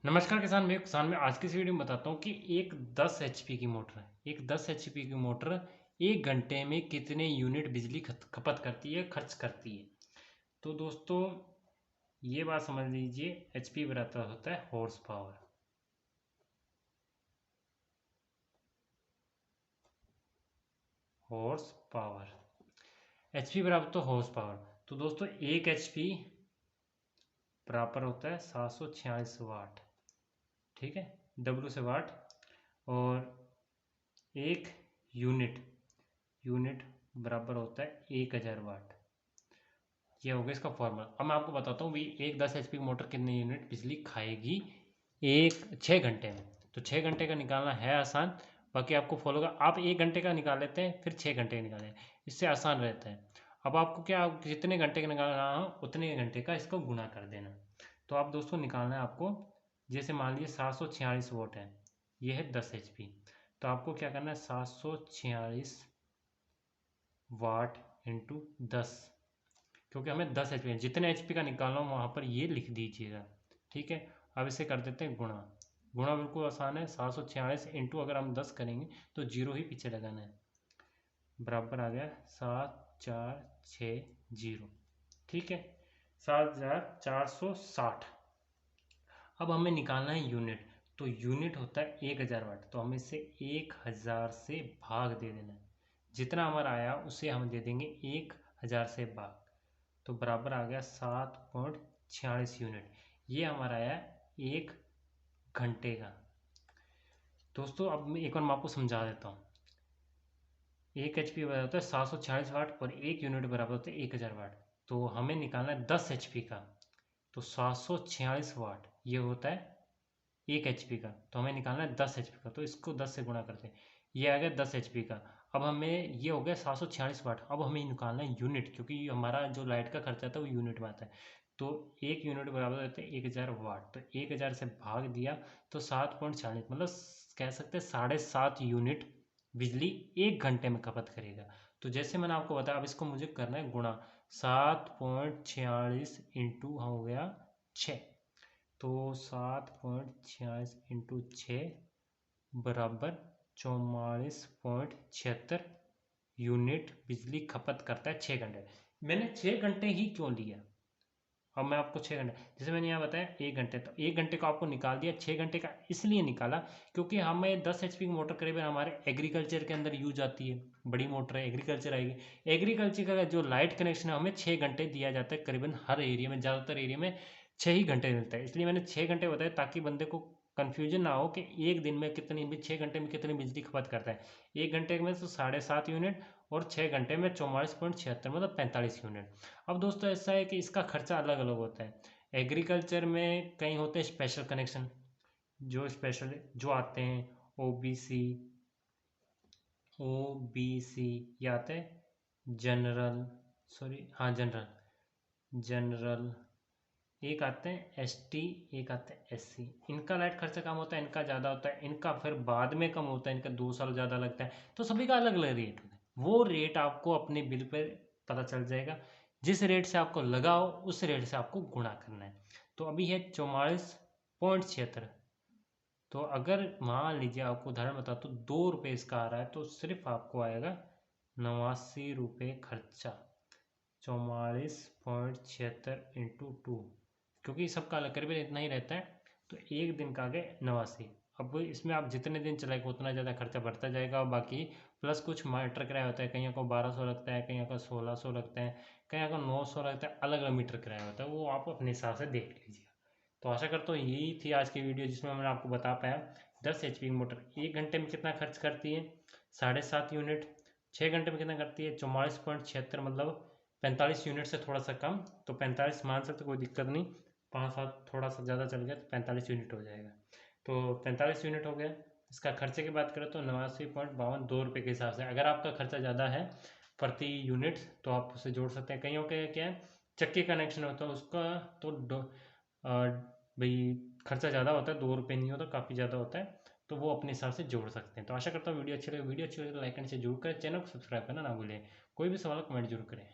नमस्कार किसान, मैं किसान में आज की इस वीडियो में बताता हूँ कि एक 10 एचपी की मोटर है। एक 10 एचपी की मोटर 1 घंटे में कितने यूनिट बिजली खपत करती है, खर्च करती है। तो दोस्तों ये बात समझ लीजिए, एचपी बराबर होता है horse power. Horse power, HP बराबर तो हॉर्स पावर। तो दोस्तों एक एचपी बराबर होता है 746 वाट। ठीक है, डब्ल्यू से वाट। और एक यूनिट यूनिट बराबर होता है 1000 वाट। ये हो गया इसका फॉर्मूला। अब मैं आपको बताता हूँ भी एक 10 एचपी मोटर कितने यूनिट बिजली खाएगी एक 6 घंटे में। तो 6 घंटे का निकालना है आसान, बाकी आपको फॉलो कर आप 1 घंटे का निकाल लेते हैं, फिर 6 घंटे का निकालें, इससे आसान रहता है। अब आपको क्या, आप जितने घंटे का निकालना हो उतने घंटे का इसको गुणा कर देना। तो आप दोस्तों निकालना है आपको, जैसे मान लीजिए 746 वोट है, ये है 10 एचपी। तो आपको क्या करना है, 746 वाट इंटू 10, क्योंकि हमें 10 एचपी जितने एचपी का निकालना हो वहाँ पर ये लिख दीजिएगा। ठीक है, अब इसे कर देते हैं गुणा। गुणा बिल्कुल आसान है, 746 इंटू अगर हम 10 करेंगे तो जीरो ही पीछे लगाना है, बराबर आ गया 7460। ठीक है, 7460। अब हमें निकालना है यूनिट। तो यूनिट होता है 1000 वाट, तो हमें इसे 1000 से भाग दे देना है। जितना हमारा आया उसे हम दे देंगे 1000 से भाग, तो बराबर आ गया 7.46 यूनिट। ये हमारा आया 1 घंटे का। दोस्तों अब मैं एक बार आपको समझा देता हूँ। एक एचपी बराबर होता है 746 वाट और एक यूनिट बराबर होता है 1000 वाट। तो हमें निकालना है 10 एचपी का। तो 746 वाट ये होता है एक एचपी का, तो हमें निकालना है 10 एचपी का। तो इसको 10 से गुणा करते हैं, ये आ गया 10 एचपी का। अब हमें ये हो गया 746 वाट। अब हमें निकालना है यूनिट, क्योंकि हमारा जो लाइट का खर्चा था वो यूनिट में आता है। तो एक यूनिट बराबर होता है 1000 वाट। तो 1000 से भाग दिया तो 7.40, मतलब कह सकते हैं 7.5 यूनिट बिजली 1 घंटे में खपत करेगा। तो जैसे मैंने आपको बताया, अब इसको मुझे करना है गुणा। 7.46 इंटू हो गया 6, तो 7.46 इंटू 6 बराबर 44.76 यूनिट बिजली खपत करता है 6 घंटे। मैंने 6 घंटे ही क्यों लिया, अब मैं आपको 6 घंटे, जैसे मैंने यहाँ बताया 1 घंटे, तो 1 घंटे को आपको निकाल दिया। 6 घंटे का इसलिए निकाला क्योंकि हमें 10 एचपी की मोटर करीबन हमारे एग्रीकल्चर के अंदर यूज आती है। बड़ी मोटर है, एग्रीकल्चर आएगी। एग्रीकल्चर का जो लाइट कनेक्शन है हमें 6 घंटे दिया जाता है, करीबन हर एरिया में, ज़्यादातर एरिया में 6 ही घंटे मिलता है। इसलिए मैंने 6 घंटे बताया ताकि बंदे को कन्फ्यूजन ना हो कि एक दिन में कितनी 6 घंटे में कितनी बिजली खपत करता है। 1 घंटे में तो 7.5 यूनिट, और 6 घंटे में 44.76, मतलब 45 यूनिट। अब दोस्तों ऐसा है कि इसका खर्चा अलग अलग होता है। एग्रीकल्चर में कहीं होते हैं स्पेशल कनेक्शन, जो स्पेशल जो आते हैं ओबीसी, ओबीसी ये आते हैं जनरल, सॉरी हाँ जनरल, जनरल एक आते हैं एसटी, एक आते हैं एससी। इनका लाइट खर्चा कम होता है, इनका ज़्यादा होता है, इनका फिर बाद में कम होता है, इनका 2 साल ज़्यादा लगता है। तो सभी का अलग अलग रेट होता है, वो रेट आपको अपने बिल पर पता चल जाएगा। जिस रेट से आपको लगा हो उस रेट से आपको गुणा करना है। तो अभी है 44.76। तो अगर मान लीजिए आपको उदाहरण बता तो 2 रुपये इसका आ रहा है, तो सिर्फ आपको आएगा 89 रुपये खर्चा। 44.76 इंटू 2, क्योंकि सबका अलग करीबन इतना ही रहता है। तो एक दिन का आ गया 89। अब इसमें आप जितने दिन चलाएगा उतना ज़्यादा खर्चा बढ़ता जाएगा, और बाकी प्लस कुछ मीटर किराया होता है, कहीं को 1200 लगता है, कहीं का 1600 लगता है, कहीं का 900 लगता है, अलग अलग मीटर किराया होता है, वो आप अपने हिसाब से देख लीजिए। तो आशा करता हूँ यही थी आज की वीडियो, जिसमें मैंने आपको बता पाया 10 एचपी की मोटर 1 घंटे में कितना खर्च करती है, 7.5 यूनिट। 6 घंटे में कितना करती है, 44.76, मतलब 45 यूनिट से थोड़ा सा कम। तो 45 मान सकते, कोई दिक्कत नहीं। 5-7 थोड़ा सा ज़्यादा चल गया तो 45 यूनिट हो जाएगा। तो 45 यूनिट हो गया। इसका खर्चे की बात करें तो 89.52 2 रुपये के हिसाब से। अगर आपका खर्चा ज़्यादा है प्रति यूनिट तो आप उसे जोड़ सकते हैं। कईयों के क्या है, चक्की कनेक्शन होता है उसका, तो भाई खर्चा ज़्यादा होता है, 2 रुपये नहीं होता, काफ़ी ज़्यादा होता है। तो वो अपने हिसाब से जोड़ सकते हैं। तो आशा करता हूँ वीडियो अच्छी लगे तो लाइक एंड शेयर जरूर करें, चैनल को सब्सक्राइब करना ना भूलें। कोई भी सवाल कमेंट जरूर करें।